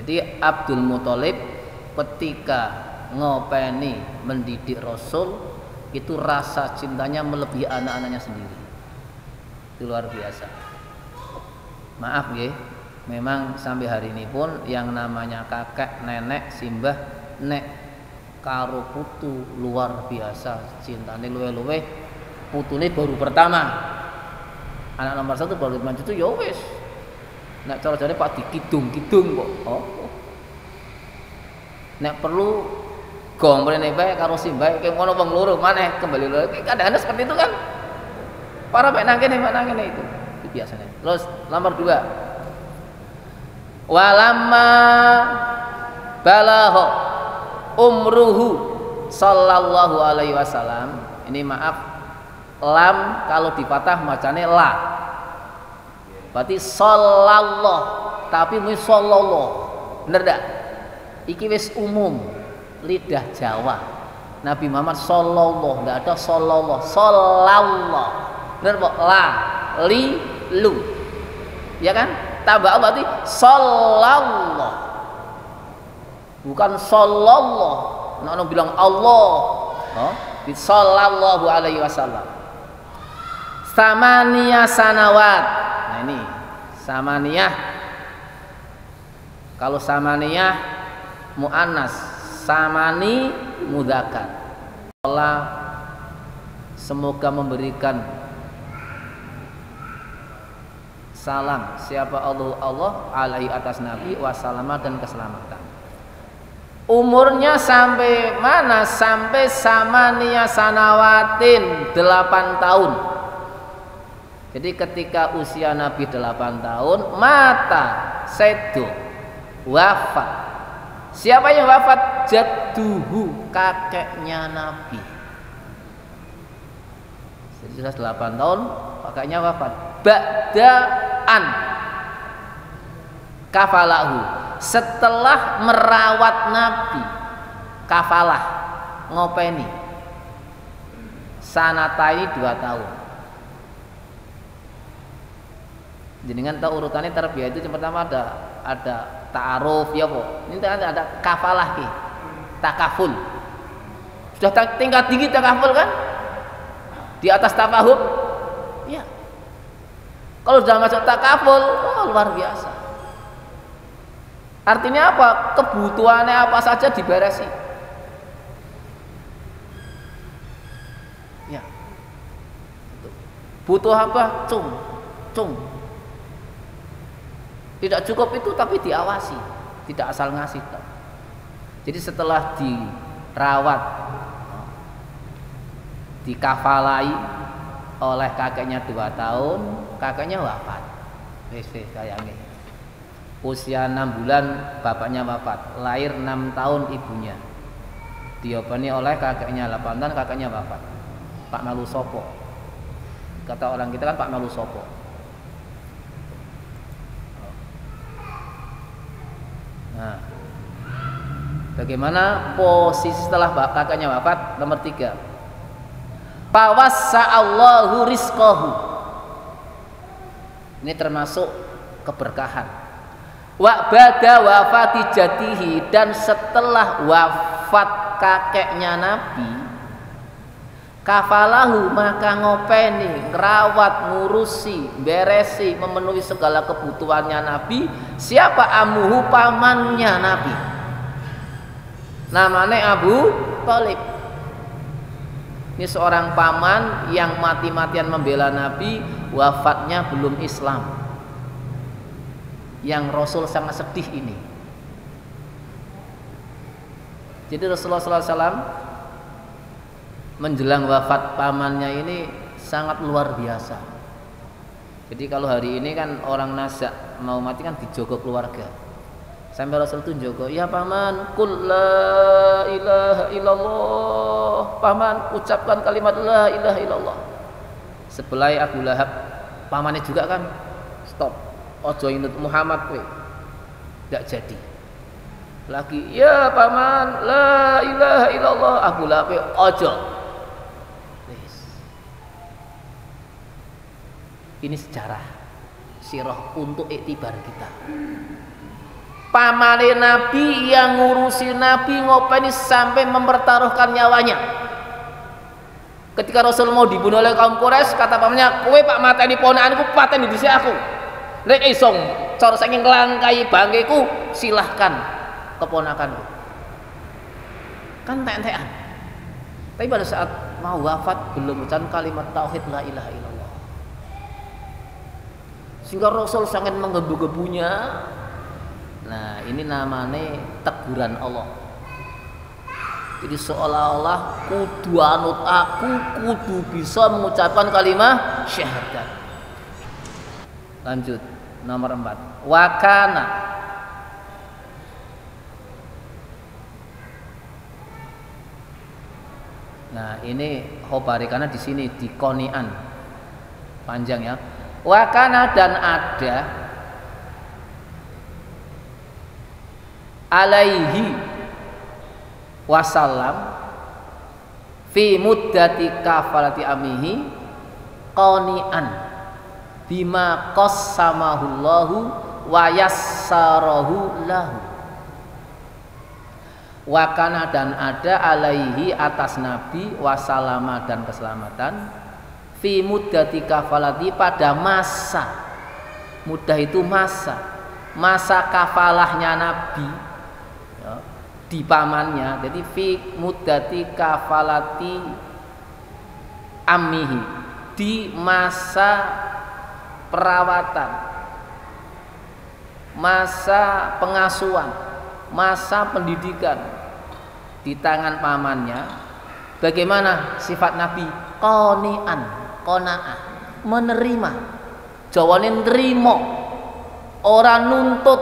Jadi Abdul Muthalib ketika ngopeni mendidik Rasul itu rasa cintanya melebihi anak-anaknya sendiri. Itu luar biasa. Maaf nggih, memang sampai hari ini pun yang namanya kakek, nenek, simbah, nek karo putu luar biasa cintane luwe-luwe. Putune baru pertama. Anak nomor 1 baru maju itu ya wis. Nek cara-carane Pak dikidung-kidung kok. Oh. Nek perlu gombrene bae karo simbah iki ngono wong loro maneh kembali loro. Kadang-kadang seperti itu kan. Para mek nang kene itu. Itu biasanya. Terus nomor 2. Walamma balagha umruhu sallallahu alaihi wasallam. Ini maaf, lam kalau dipatah macane la. Berarti sallallahu, tapi mung sallallahu. Bener dak? Iki wis umum lidah Jawa. Nabi Muhammad sallallahu, enggak ada sallallahu. Sallallahu. Bener kok? La, li, lu. Ya kan? Tambah berarti sallallahu. Bukan sallallahu. Nek bilang Allah. Oh, sallallahu alaihi wasallam. Samaniyah sanawat. Nah ini samaniyah. Kalau samaniyah muannas, samani mudzakkar. Allah semoga memberikan salam siapa Allah alaihi atas Nabi wasalama dan keselamatan. Umurnya sampai mana? Sampai samaniyah sanawatin 8 tahun. Jadi ketika usia Nabi 8 tahun mata sedo wafat. Siapa yang wafat? Jadduhu, kakeknya Nabi. Jadi sudah 8 tahun kakeknya wafat. Ba'daan kafalahu, setelah merawat Nabi. Kafalah, ngopeni sanatai 2 tahun. Jenengan tahu urutannya tarbiyah itu pertama ada ta'aruf ya po. Ini ada kafalah ki, takaful. Sudah tingkat tinggi takaful kan? Di atas tafahum, ya. Kalau sudah masuk takaful, oh, luar biasa. Artinya apa? Kebutuhannya apa saja diberesi. Ya. Butuh apa? Cung. Tidak cukup itu tapi diawasi, tidak asal ngasih. Jadi setelah dirawat, dikafalai oleh kakeknya 2 tahun, kakeknya wafat. Wis sayangnya. Usia 6 bulan bapaknya wafat, lahir 6 tahun ibunya. Diopeni oleh kakeknya 8 tahun, kakeknya wafat. Pak Malu Sopo. Kata orang kita kan Pak Malu Sopo. Nah, bagaimana posisi setelah kakaknya wafat? Nomor 3. Fawassa'allahu rizqahu. Ini termasuk keberkahan. Wa ba'da wafati jatihi, dan setelah wafat kakeknya Nabi, kafalahu, maka ngopeni, ngerawat, ngurusi, beresi, memenuhi segala kebutuhannya Nabi. Siapa? Amuhu, pamannya Nabi, namanya Abu Thalib. Ini seorang paman yang mati-matian membela Nabi, wafatnya belum Islam. Yang Rasul sangat sedih ini. Jadi Rasulullah SAW menjelang wafat pamannya ini sangat luar biasa. Jadi kalau hari ini kan orang nazak mau mati kan dijogo keluarga. Sampai Rasul itu jogo, ya paman, kul la ilaha illallah. Paman, ucapkan kalimat la ilaha illallah. Sebelah Abu Lahab, pamannya juga kan, stop. Ojo inut Muhammad we. Tidak jadi. Lagi, ya paman, la ilaha illallah. Abu Lahab we, ojo. Ini sejarah sirah untuk iktibar kita. Pamane Nabi yang ngurusi Nabi ngopeni sampai mempertaruhkan nyawanya. Ketika Rasul mau dibunuh oleh kaum Quraisy, kata pamannya, kowe pak mateni ponakanku, pateni dhisik aku. Nek iso cara saking nglangkai bangkeku, silahkan keponakanku. Kan entek-entekan. Tapi pada saat mau wafat belum ucapkan kalimat tauhid la ilaha illallah. Sehingga Rasul sangat menggebu-gebunya. Nah, ini namanya teguran Allah. Jadi seolah-olah kudu anut aku, kudu bisa mengucapkan kalimat syahadat. Lanjut nomor 4. Wakana. Nah, ini khobari karena di sini di konian panjang ya. Wakana dan ada alaihi wasallam fi muddati kafalati amihi qani'an bima qassamahullahu wa yassarahu lahu. Wakana dan ada alaihi atas Nabi wasalama dan keselamatan fi muddati kafalati pada masa, mudah itu masa kafalahnya Nabi ya, di pamannya. Jadi fi muddati kafalati ammihi, di masa perawatan, masa pengasuhan, masa pendidikan di tangan pamannya. Bagaimana sifat Nabi? Qani'an, qanaah, menerima. Jawane nrimo, ora nuntut,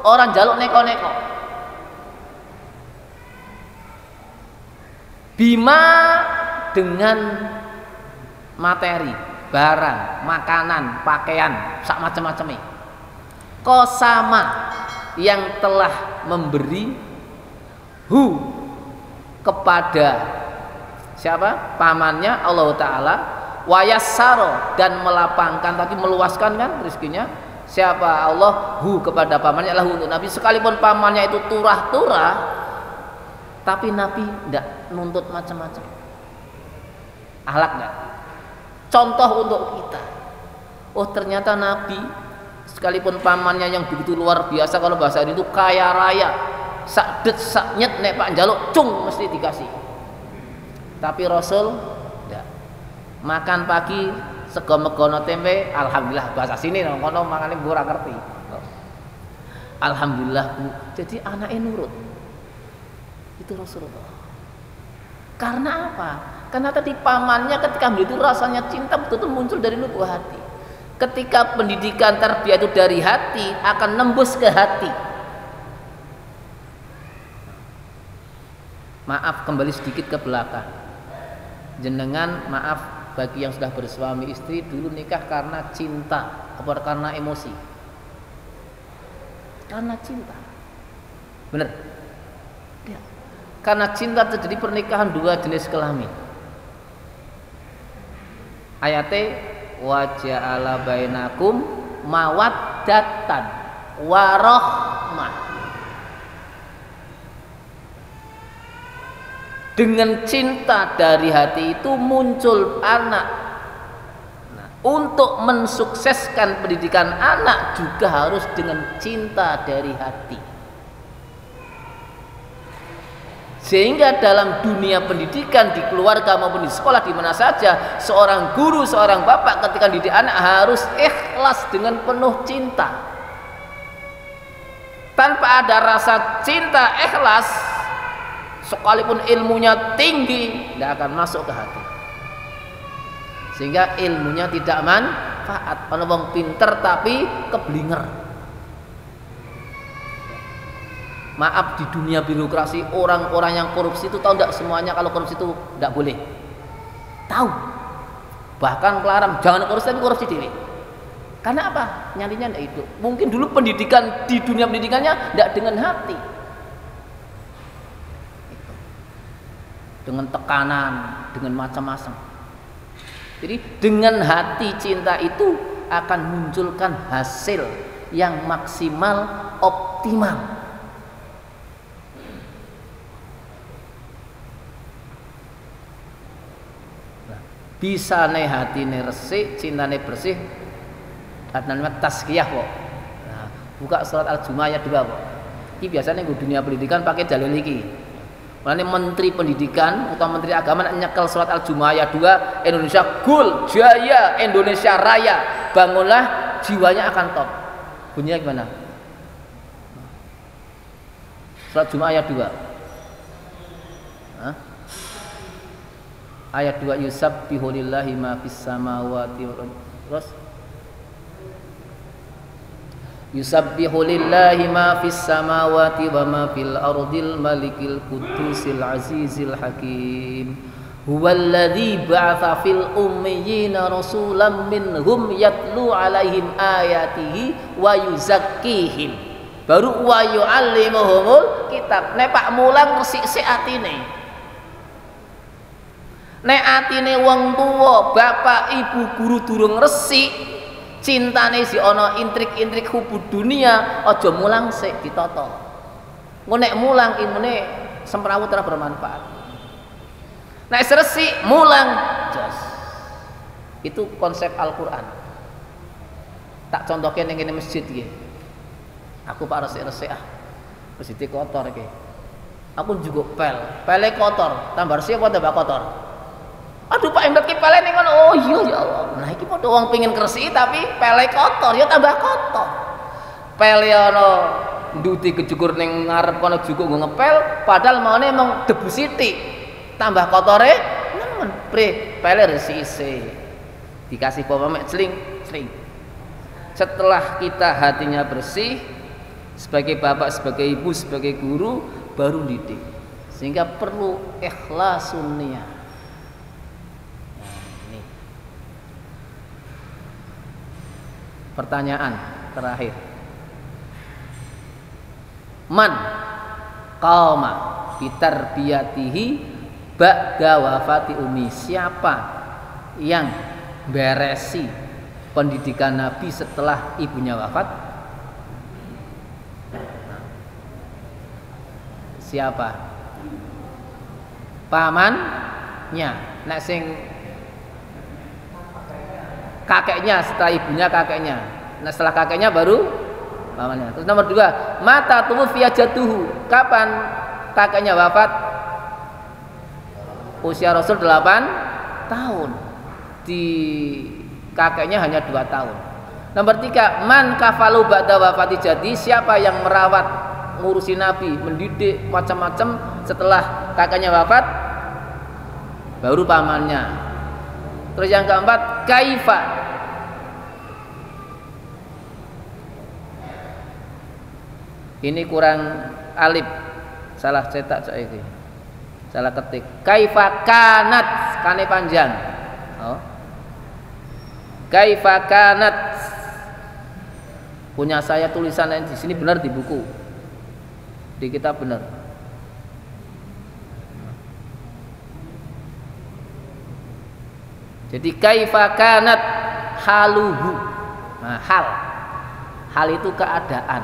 ora njaluk neko-neko. Bima dengan materi, barang, makanan, pakaian, sak macam-macamnya. Qasama yang telah memberi kepada siapa? Pamannya Allah Ta'ala. Wayassaro dan melapangkan, tapi meluaskan kan rezekinya. Siapa? Allah kepada pamannya, lahu untuk Nabi. Sekalipun pamannya itu turah-turah, tapi Nabi tidak nuntut macam-macam. Akhlak enggak? Contoh untuk kita. Oh ternyata Nabi sekalipun pamannya yang begitu luar biasa, kalau bahasa ini itu kaya raya, sakdet saknyet nek pak njaluk cung mesti dikasih. Tapi Rasul enggak. Makan pagi sego megono tempe, alhamdulillah, bahasa sini ngono mangane ora ngerti. Alhamdulillah Bu. Jadi anaknya nurut. Itu Rasulullah. Karena apa? Karena tadi pamannya ketika begitu rasanya cinta betul-betul muncul dari lubuk hati. Ketika pendidikan tarbiyah itu dari hati, akan nembus ke hati. Maaf kembali sedikit ke belakang. Jenengan maaf bagi yang sudah bersuami istri, dulu nikah karena cinta atau karena emosi? Karena cinta. Benar? Ya. Karena cinta terjadi pernikahan dua jenis kelamin. Ayatnya wa ja'ala bainakum mawaddatan warahmah. Dengan cinta dari hati itu muncul anak. Nah, untuk mensukseskan pendidikan anak juga harus dengan cinta dari hati. Sehingga dalam dunia pendidikan, di keluarga maupun di sekolah, di mana saja, seorang guru, seorang bapak ketika didik anak harus ikhlas dengan penuh cinta. Tanpa ada rasa cinta ikhlas, sekalipun ilmunya tinggi, tidak akan masuk ke hati. Sehingga ilmunya tidak manfaat. Ana wong pinter tapi keblinger. Maaf, di dunia birokrasi orang-orang yang korupsi itu tahu tidak semuanya kalau korupsi itu tidak boleh. Tahu. Bahkan kelarang jangan korupsi, tapi korupsi diri. Karena apa? Nyalinya tidak itu. Mungkin dulu pendidikan di dunia pendidikannya tidak dengan hati. Dengan tekanan, dengan macam-macam. Jadi dengan hati cinta itu akan munculkan hasil yang maksimal optimal. Nah, bisane hatine resik, cintane bersih, namanya tazkiyah kok. Nah, buka surat Al-Jumu'ah ayat 2 kok. Ini biasanya gue dunia pendidikan pakai dalil iki. Makanya Menteri Pendidikan atau Menteri Agama nyekel surat Al-Jumu'ah ayat 2, Indonesia Gul, Jaya, Indonesia Raya, bangunlah, jiwanya akan top. Bunyinya gimana? Surat Jumu'ah ayat 2. Hah? Ayat 2, yusabbihu lillahi ma fis samawati wal ardi. Terus yusabbihu lillahi ma fis samawati wa ma fil ardil malikil qudusil azizil hakim huwallazi ba'atsa fil ummiyina rasulan minhum yatlu alaihim ayatihi wa yuzakkihim baru wa yu'allimuhumul kitab. Nek Pak mulang resik-resik atine, nek atine wong tuwa bapak ibu guru durung resik, cintane si ono intrik-intrik hubud dunia, aja mulang sik ditata. Engko nek mulang ilmune semrawut ora bermanfaat. Nek resik mulang jas. Itu konsep Al-Qur'an. Tak contohke ning kene masjid iki. Aku pak resik-resik masjid kotor iki. Aku juga pele kotor, tambah resik apa tambah kotor? Aduh Pak Imret ki pele ning ngono. Oh iya ya Allah. Nah iki padha wong pengin gresiki tapi pele kotor ya tambah kotor. Pele ana nduti kejukur ning ngarep kono juga nggo ngepel padahal maune emang debu sithik. Tambah kotore nemen pre pele resiki. Dikasih pompa mek celing. Setelah kita hatinya bersih sebagai bapak, sebagai ibu, sebagai guru baru didik. Sehingga perlu ikhlasun niyah. Pertanyaan terakhir, man qama bitarbiyatihi ba'da wafati umi, siapa yang beresi pendidikan Nabi setelah ibunya wafat? Siapa? Pamannya. Nek sing kakeknya, setelah ibunya kakeknya. Nah setelah kakeknya baru pamannya. Terus nomor 2, mata tuwfiya jadduhu, kapan kakeknya wafat? Usia Rasul 8 tahun, di kakeknya hanya 2 tahun. Nomor 3, man kafalu ba'da wafati jadi, siapa yang merawat, ngurusi Nabi, mendidik macam-macam setelah kakeknya wafat? Baru pamannya. Terus yang keempat, kaifa, ini kurang alif, salah cetak cok ini, salah ketik. Kaifa kanat, kane panjang. Oh. Kaifa kanat, punya saya tulisannya di sini benar di buku, di kitab benar. Jadi kaifa kanat haluhu. Nah, hal itu keadaan,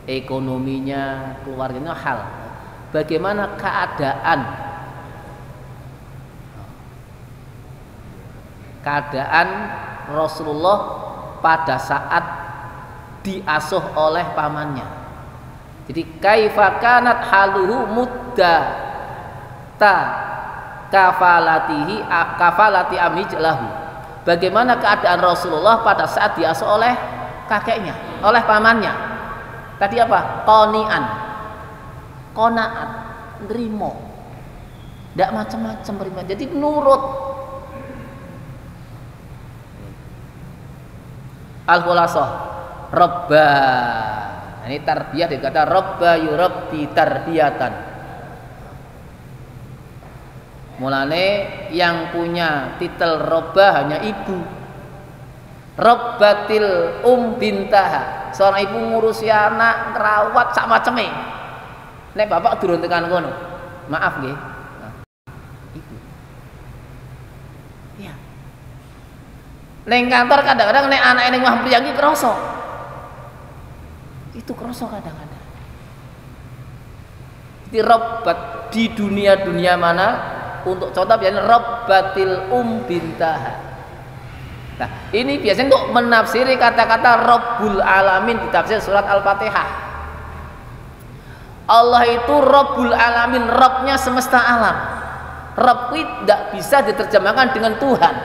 ekonominya, keluarganya, hal. Bagaimana keadaan Rasulullah pada saat diasuh oleh pamannya. Jadi kaifa kanat haluhu muddata kafalati amijlahu. Bagaimana keadaan Rasulullah pada saat diasuh oleh kakeknya, oleh pamannya? Tadi apa? Qoni'an, qanaat, nerimo, tidak macam-macam nerimo. Jadi nurut. Al-Khulasah, Rabba. Nah, ini tarbiyah dikata Rabba yurabbi tarbiyatan. Mulane yang punya titel Robba hanya ibu. Robbatil bintaha, seorang ibu ngurusi anak, ngerawat sak maceme. Nek bapak durung tekan kono, maaf nggih. Nah, ibu. Iya. Neng kantor kadang-kadang nek anake ning omah mriyang iki krasa. Itu kerasa kadang-kadang. Jadi robbat di dunia mana, untuk contoh biasanya robbatil bintaha. Nah, ini biasanya untuk menafsiri kata-kata Rabbul Alamin di tafsir surat Al-Fatihah. Allah itu Rabbul Alamin, Rabbnya semesta alam. Rabb itu tidak bisa diterjemahkan dengan Tuhan.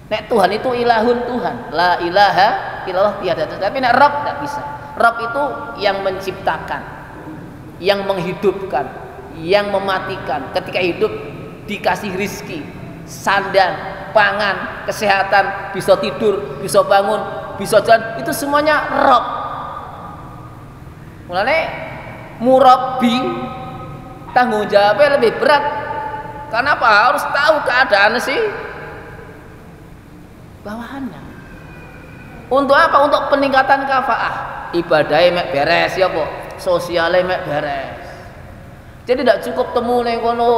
Nek Tuhan itu ilahun, Tuhan, la ilaha illallah, tiada. Tapi nek Rabb tidak bisa. Rabb itu yang menciptakan, yang menghidupkan, yang mematikan. Ketika hidup dikasih rizki, sandang, pangan, kesehatan, bisa tidur, bisa bangun, bisa jalan, itu semuanya Rabb. Mulane murabbi tanggung jawabnya lebih berat. Kenapa? Harus tahu keadaan sih bawahannya. Untuk apa? Untuk peningkatan kafaah. Ibadahnya mek beres ya po, sosialnya mek beres. Jadi tidak cukup temu ning kono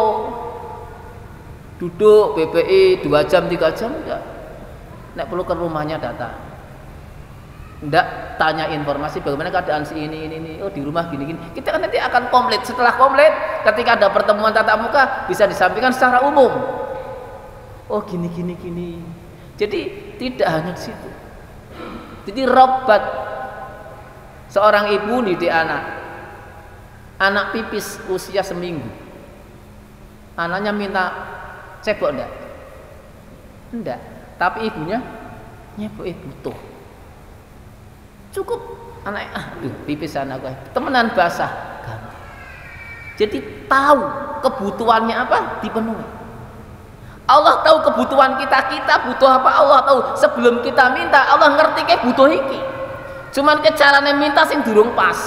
duduk BPI 2 jam 3 jam enggak. Nek perlu ke rumahnya datang. Ndak tanya informasi bagaimana keadaan si ini, oh di rumah gini. Kita kan nanti akan komplit. Setelah komplit, ketika ada pertemuan tatap muka bisa disampaikan secara umum. Oh gini. Jadi tidak hanya di situ. Jadi robbat seorang ibu didik anak pipis usia seminggu. Anaknya minta cebok enggak. Tapi ibunya nyebok butuh. Cukup anak, aduh pipis anak gue temenan basah. Jadi tahu kebutuhannya apa, dipenuhi. Allah tahu kebutuhan kita butuh apa, Allah tahu. Sebelum kita minta, Allah ngerti kayak butuh iki. Cuman caranya minta sing durung pas.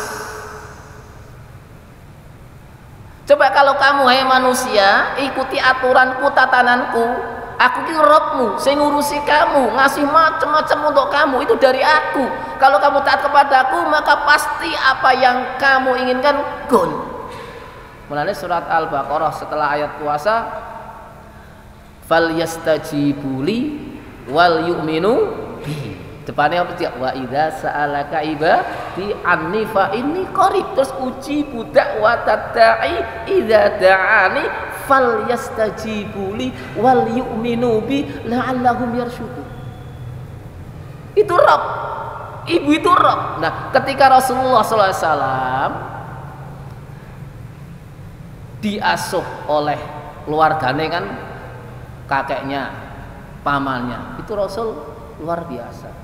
Coba kalau kamu hai manusia, ikuti aturanku, tatananku. Aku ki Rabbmu, sing ngurusi kamu, ngasih macam-macam untuk kamu, itu dari aku. Kalau kamu taat kepadaku, maka pasti apa yang kamu inginkan gol. Mulanya surat Al-Baqarah setelah ayat puasa, falyastajibuli wal yu'minu bi. Depannya apa sih? Wa idza sa'alaka ibadi anni fa inni qarib. Terus ujibu da'watad da'i idza da'ani falyastajibuli wal yu'minu bi la'allahum yarsyudun. Itu Rabb. Ibu itu Rabb. Nah, ketika Rasulullah SAW diasuh oleh keluarganya kan, kakeknya, pamannya, itu Rasul luar biasa.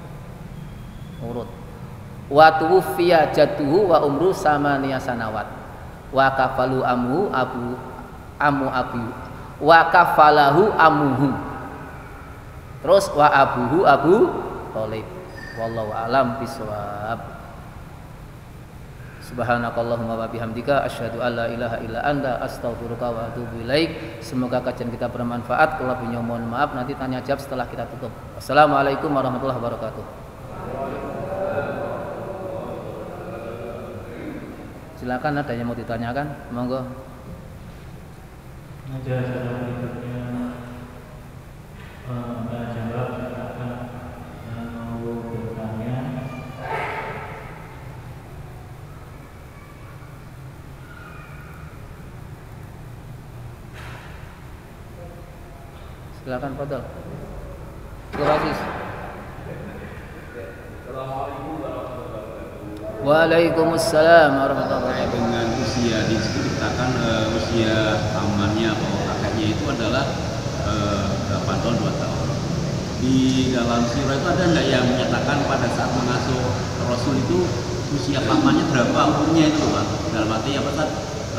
Urut. Wa tuwfiya jadduhu wa umru samaniya sanawat. Wa kafalu amu wa kafalahu amuhu. Terus wa abuhu Abu Thalib. Wallahu alam bisawab. Subhanakallahumma wa bihamdika asyhadu an la ilaha illa anta astaghfiruka wa atubu ilaik. Semoga kajian kita bermanfaat. Kalau punya mohon maaf, nanti tanya jawab setelah kita tutup. Wassalamualaikum warahmatullahi wabarakatuh. Silakan, ada yang mau ditanyakan, monggo. Ada berikutnya Mbak jawab, silakan mau bertanya. Silakan Fadal. Gratis. Waalaikumsalam warahmatullahi wabarakatuh. Dengan usia diceritakan usia pamannya atau kakaknya itu adalah 8 tahun 2 tahun. Di dalam sirah itu ada nggak yang menyatakan pada saat mengasuh Rasul itu usia pamannya berapa umurnya itu Pak? Dalam arti apa Pak?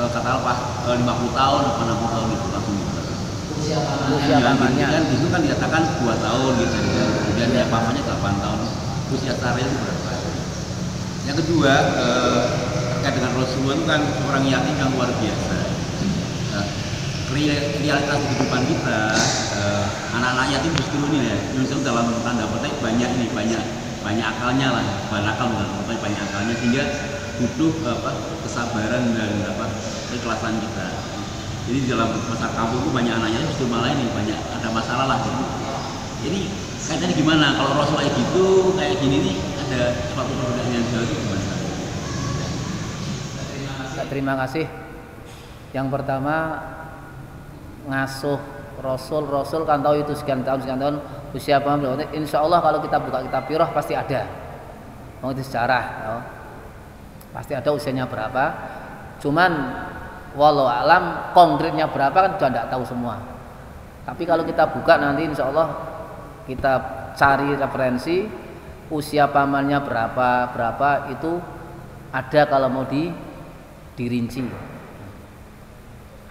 Katakanlah Pak 50 tahun atau 60 tahun itu langsung gitu. Usia pamannya kan itu kan dikatakan 2 tahun gitu. Kemudian ya pamannya 8 tahun. Usia Sarah itu berapa? Yang kedua, terkait dengan Rasulullah itu kan orang yatim yang luar biasa. Realitas kehidupan kita, anak-anak yatim justru ini ya, Indonesia dalam tanda petik banyak akalnya lah, banyak akalnya sehingga butuh kesabaran dan keikhlasan kita. Jadi di dalam masa kampung itu banyak anaknya justru malah ini banyak ada masalah lah. Jadi kaitannya gimana? Kalau Rasulullah gitu kayak gini nih. ada suatu perbedaan yang jauh gimana? Terima kasih. Yang pertama, ngasuh Rasul kan tahu itu sekian tahun usia berapa. Insya Allah kalau kita buka kitab Firah pasti ada. Mau itu sejarah, ya. Pasti ada usianya berapa. Cuman walau alam konkretnya berapa kan sudah tidak tahu semua. Tapi kalau kita buka nanti insya Allah kita cari referensi usia pamannya berapa itu ada kalau mau dirinci.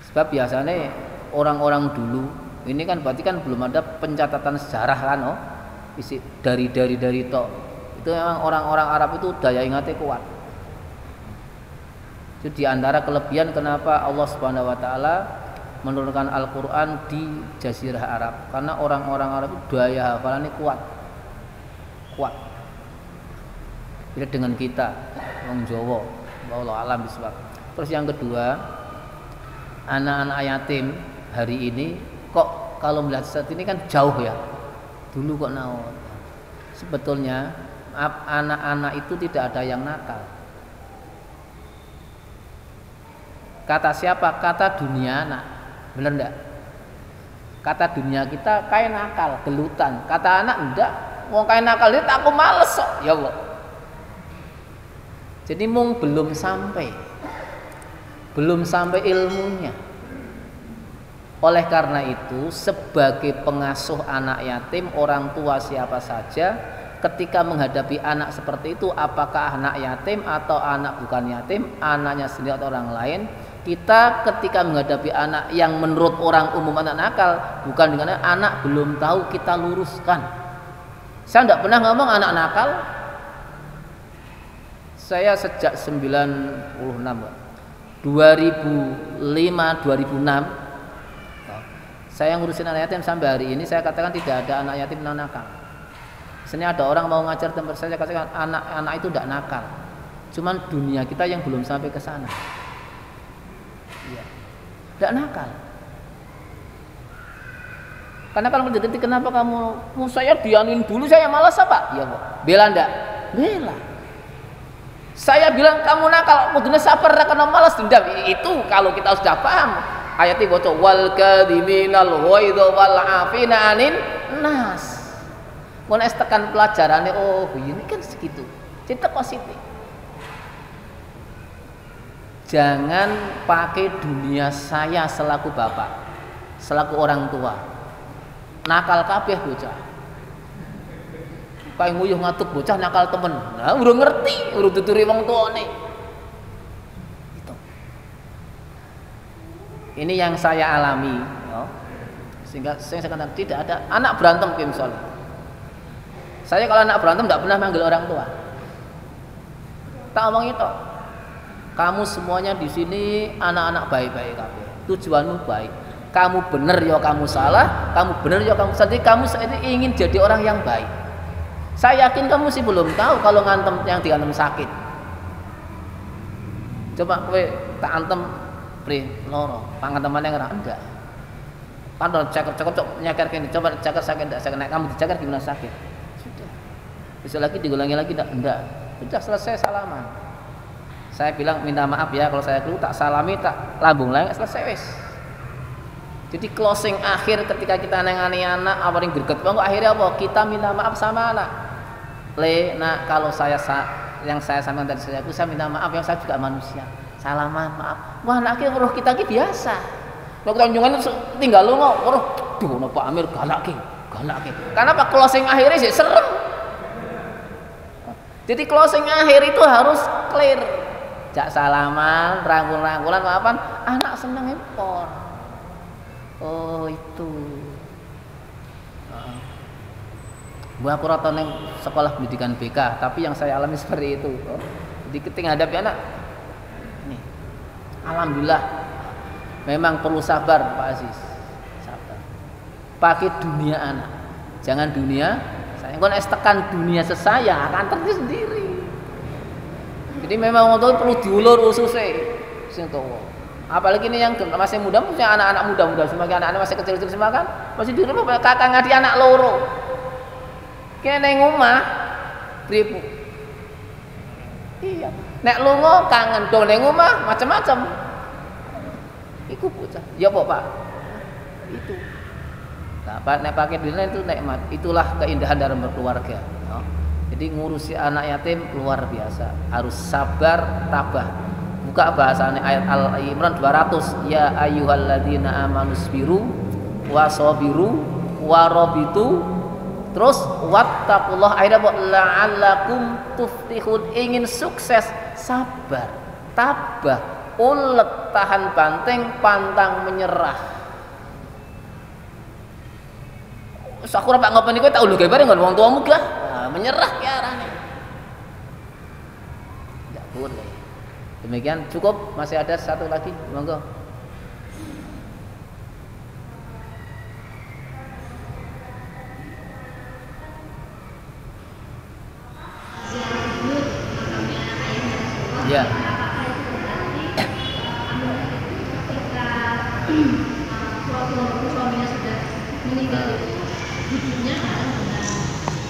Sebab biasanya orang-orang dulu ini kan berarti kan belum ada pencatatan sejarah kan, oh isi dari tok itu memang orang-orang Arab itu daya ingatnya kuat. Itu diantara kelebihan kenapa Allah Subhanahu Wa Taala menurunkan Al-Quran di Jazirah Arab, karena orang-orang Arab itu daya hafalannya kuat. Beda dengan kita orang Jawa, wallahu alam bisawab. Terus yang kedua, anak-anak yatim hari ini kok kalau melihat saat ini kan jauh ya. Dulu kok naon. Sebetulnya anak-anak itu tidak ada yang nakal. Kata siapa? Kata dunia anak. Benar enggak? Kata dunia kita kayak nakal, gelutan. Kata anak enggak. Mau kayak nakal itu aku males kok. Ya Allah. Jadi belum sampai ilmunya. Oleh karena itu, sebagai pengasuh anak yatim, orang tua siapa saja ketika menghadapi anak seperti itu, apakah anak yatim atau anak bukan yatim, anaknya sendiri atau orang lain, kita ketika menghadapi anak yang menurut orang umum anak nakal, bukan dengan anak belum tahu, kita luruskan. Saya tidak pernah ngomong anak nakal. Saya sejak 96 2005 2006 saya ngurusin anak yatim sampai hari ini. Saya katakan tidak ada anak yatim yang nakal. Sebenarnya ada orang mau ngajar tempat saya katakan anak-anak itu tidak nakal. Cuman dunia kita yang belum sampai ke sana. Iya. Tidak nakal. Karena kalau menjadi kenapa kamu saya dianuin dulu, saya malas apa? Ya kok. Bela enggak? Bela. Saya bilang kamu nakal, kudune sabar karena malas dendam. Itu kalau kita sudah paham. Ayat ini baca wal kadhiminal ghaidha wal afina 'anin nas. Mun es tekan pelajarannya, oh ini kan segitu. Cerita positif. Jangan pakai dunia saya selaku bapak, selaku orang tua. Nakal kabeh bocah. Kayak nguyuh ngatuk bocah nakal temen. Nah, udah ngerti, udah tuturi wong tuane. Itu. Ini yang saya alami, ya. Sehingga saya katakan tidak ada anak berantem kayak misalnya. Saya kalau anak berantem tidak pernah manggil orang tua. Tak omong itu. Kamu semuanya di sini anak-anak baik-baik kabeh. Tujuanmu baik. Kamu benar ya kamu salah, kamu benar ya kamu salah. Jadi kamu ingin jadi orang yang baik. Saya yakin kamu sih belum tahu kalau ngantem yang diantem sakit. Coba kowe tak antem pri loro, panganteman yang enggak. Padahal cakep-cakep nyaker kene, coba cakep sakit enggak sakit, kamu dicaker gimana sakit? Sudah. Besok lagi diulangi lagi enggak. Sudah selesai salaman. Saya bilang minta maaf ya kalau saya keliru, tak salami, tak lambung lagi selesai wis. Jadi closing akhir ketika kita nengani anak apa yang greget bang, akhirnya apa? Kita minta maaf sama anak. Nak kalau yang saya sampaikan tadi saya minta maaf, yang saya juga manusia. Salaman maaf. Wah anaknya roh kita ki biasa. Kalau kunjungan tinggal lu ngok, roh duh Pak Amir galak ki. Karena apa closing akhirnya sih serem. Jadi closing akhir itu harus clear. Jak salaman, rangkul-rangkulan apa? Anak seneng impor. Oh itu. Buah aku rata neng sekolah pendidikan BK, tapi yang saya alami seperti itu. Jadi ketika hadapi anak, nih, alhamdulillah, memang perlu sabar Pak Aziz, sabar. Pakai dunia anak, jangan dunia saya. Kalau tekan dunia sesaya akan terjadi sendiri. Jadi memang untuk perlu diulur ususnya, sing tuwa. Apalagi ini yang masih muda, punya anak-anak muda, semakin anak-anak masih kecil-kecil semua kan, masih di rumah kakak ngadi anak loro. Kene neng omah, pribu, Iya. Nek lunga kangen do ning omah macam-macam. Iku bocah. Ya apa, Pak? Itu. Nah, Pak nek pakai dunia itu nikmat. Itulah keindahan dalam berkeluarga. No? Jadi ngurusi anak yatim luar biasa. Harus sabar, tabah. Buka bahasanya ayat Al-Imran 200. Ya ayyuhalladzina amanusbiru wasabiru warabitu. Terus wattaqullah ayat la'allakum tuflihun. Ingin sukses, sabar, tabah, ulek, tahan banting, pantang menyerah. Sakura Pak ngopen niku tak ulu gawe bareng wong tuamu gah. Nah, menyerah ki arane. Tidak boleh. Demikian cukup, masih ada satu lagi, monggo. Ya. Suaminya sudah meninggal hidupnya dengan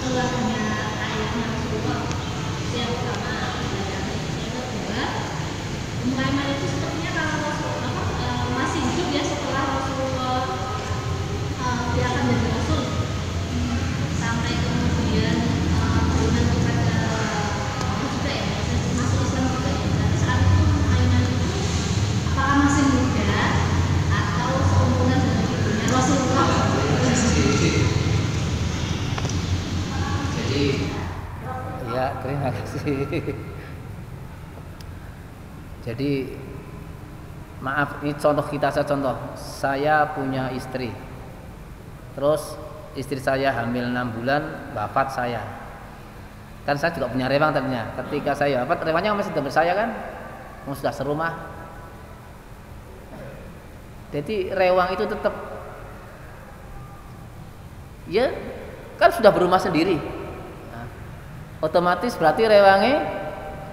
keluarganya ayahnya Rasulullah yang pertama yang kedua Muhammad itu sepertinya kalau Rasul masih hidup ya setelah Rasulullah dia akan menjadi Rasul sampai kemudian beriman kepada Allah juga ya masuk Islam juga ya. Tapi saat itu Muhammad itu apakah masih muda atau seumuran dengan ibunya Rasulullah? Jadi ya terima kasih. Jadi maaf ini contoh kita saja contoh. Saya punya istri. Terus istri saya hamil 6 bulan, wafat saya. Kan saya juga punya rewang ternyata. Ketika saya wafat, rewangnya masih dalam saya kan? Sudah serumah. Jadi rewang itu tetap ya kan sudah berumah sendiri. Nah, otomatis berarti rewangnya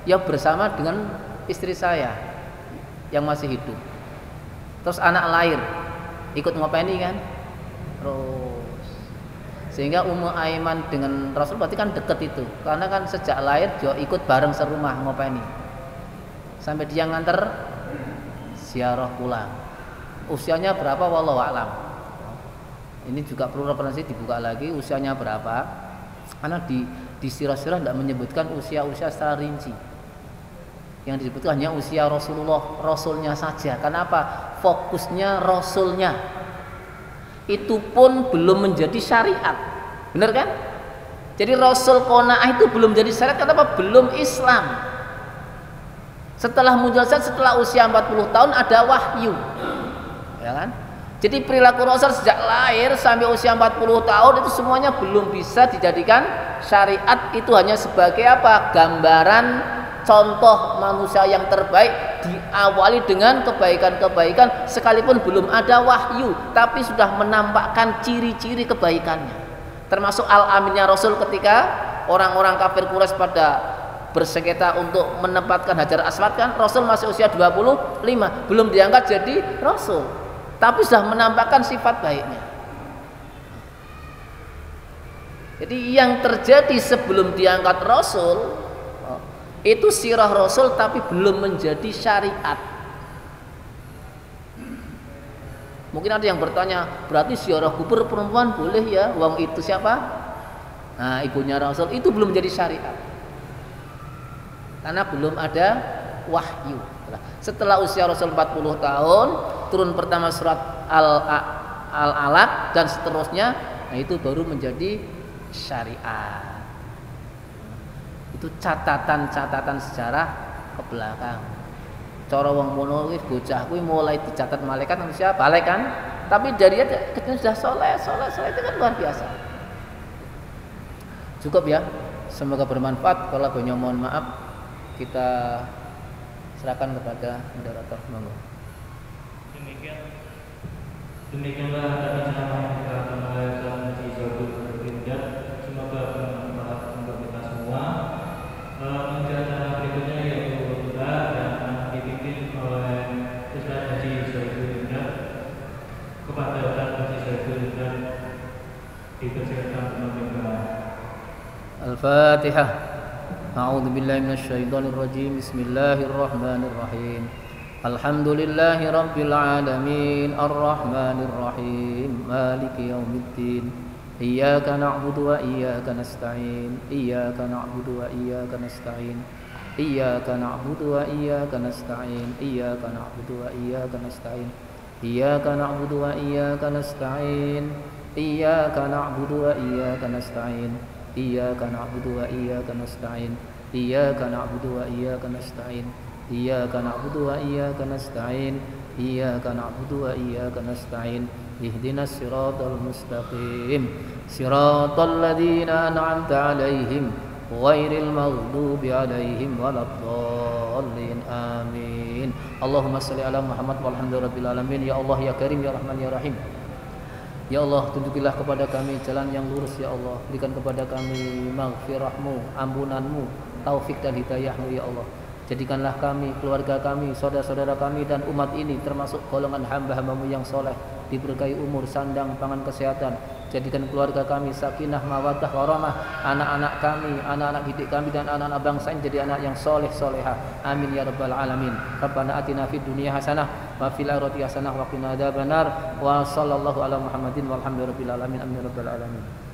ya bersama dengan istri saya yang masih hidup. Terus anak lahir ikut ngopeni kan? Terus sehingga Ummu Aiman dengan Rasul berarti kan deket itu. Karena kan sejak lahir dia ikut bareng serumah ngopeni. Sampai dia nganter ziarah pulang. Usianya berapa wallahu a'lam. Ini juga perlu referensi dibuka lagi usianya berapa. Karena di sirah-sirah tidak menyebutkan usia-usia secara rinci. Yang disebutkan hanya usia Rasulullah, Rasulnya saja. Kenapa? Fokusnya Rasulnya. Itu pun belum menjadi syariat. Benar kan? Jadi Rasul Qanaah itu belum jadi syariat. Kenapa? Belum Islam. Setelah muncul setelah usia 40 tahun ada wahyu. Ya kan? Jadi perilaku Rasul sejak lahir sampai usia 40 tahun itu semuanya belum bisa dijadikan syariat. Itu hanya sebagai apa? Gambaran contoh manusia yang terbaik, diawali dengan kebaikan-kebaikan sekalipun belum ada wahyu, tapi sudah menampakkan ciri-ciri kebaikannya. Termasuk al-aminnya Rasul ketika orang-orang kafir Quraisy pada bersengketa untuk menempatkan Hajar Aswad kan, Rasul masih usia 25, belum diangkat jadi Rasul, tapi sudah menampakkan sifat baiknya. Jadi yang terjadi sebelum diangkat Rasul itu sirah Rasul tapi belum menjadi syariat. Mungkin ada yang bertanya, berarti ziarah kubur perempuan boleh ya? Wong itu siapa? Nah, ibunya Rasul itu belum menjadi syariat. Karena belum ada wahyu. Setelah usia Rasul 40 tahun, turun pertama surat Al-Alaq dan seterusnya, nah itu baru menjadi syariat. Itu catatan-catatan sejarah ke belakang. Cara wong mono kuwi bocah kuwi mulai dicatat malaikat manusia balik kan, tapi dari dia kecil sudah soleh itu kan luar biasa. Cukup ya, semoga bermanfaat. Kalau banyak mohon maaf, kita serahkan kepada moderator. Monggo. Demikianlah tadi ceramah yang diberikan oleh Ustaz Haji Zaidul Firdaus. Semoga bermanfaat untuk kita semua. Nanti acara berikutnya yaitu khutbah yang akan dipimpin oleh Ustaz Haji Zaidul Firdaus. Kepada Ustaz Haji Zaidul Firdaus dipersilakan untuk berbicara. Al-Fatihah. A'udzu billahi minasyaitonir rajim. Bismillahirrahmanirrahim. Alhamdulillahi rabbil alamin, arrahmanir rahim, maliki yaumiddin. Iyyaka na'budu wa iyyaka nasta'in. Iyyaka na'budu wa iyyaka nasta'in. Iyyaka na'budu wa iyyaka nasta'in. Iyyaka na'budu wa iyyaka nasta'in. Iyyaka na'budu wa iyyaka nasta'in. Iyyaka na'budu wa iyyaka nasta'in. Iyyaka na'budu wa iyyaka nasta'in. Iyyaka na'budu wa iyyaka nasta'in. Iyyaka na'budu wa iyyaka nasta'in. Iyyaka na'budu wa iyyaka nasta'in. Ihdinas siratal mustaqim. Siratal ladzina an'amta 'alaihim ghairil maghdubi 'alaihim waladdallin. Amin. Allahumma shalli ala Muhammad walhamdulillahirabbil alamin. Ya Allah ya Karim ya Rahman ya Rahim. Ya Allah, tunjukilah kepada kami jalan yang lurus ya Allah. Berikan kepada kami maghfirahmu, ampunanmu, taufik dan hidayahmu ya Allah. Jadikanlah kami, keluarga kami, saudara-saudara kami dan umat ini termasuk golongan hamba-hambamu yang soleh, diberkahi umur, sandang, pangan, kesehatan. Jadikan keluarga kami sakinah, mawaddah, warahmah. Anak-anak kami, anak-anak didik kami dan anak-anak bangsa ini jadi anak yang soleh solehah. Amin ya rabbal alamin. Rabbana atina fid dunya hasanah wa fil akhirati hasanah wa qina adzabannar. Wa sallallahu ala Muhammadin walhamdulillahi rabbil alamin. Amin ya rabbal alamin.